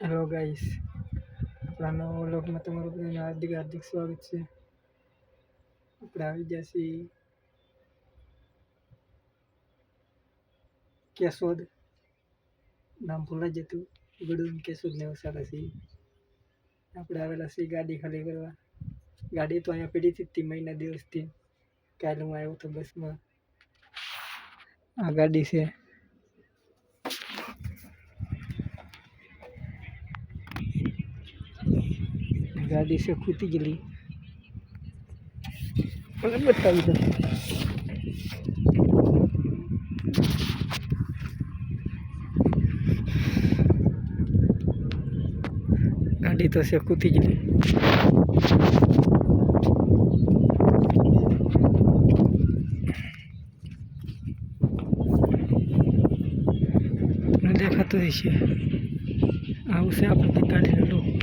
Hello guys, આપણા નવા વ્લોગમાં તમારું બધાનું હાર્દિક હાર્દિક સ્વાગત છે. આપણે આવી ગયા છીએ કેશોદ. નામ ભૂલાઈ જતું, ગડું કેશોદ ને વસાડા છીએ. આપણે આવેલા છીએ ગાડી ખાલી કરવા. ગાડી તો અહીંયા પડી હતી મહિના દિવસથી. કાલે હું આવ્યો તો બસમાં. આ ગાડી છે. ગાડી છે ખૂટી ગયેલી, મને બતાવી દો. ગાડી તો છે ખૂટી ગયેલી. દેખાતું હશે. આવું છે આપણે ગાડીનું લુક.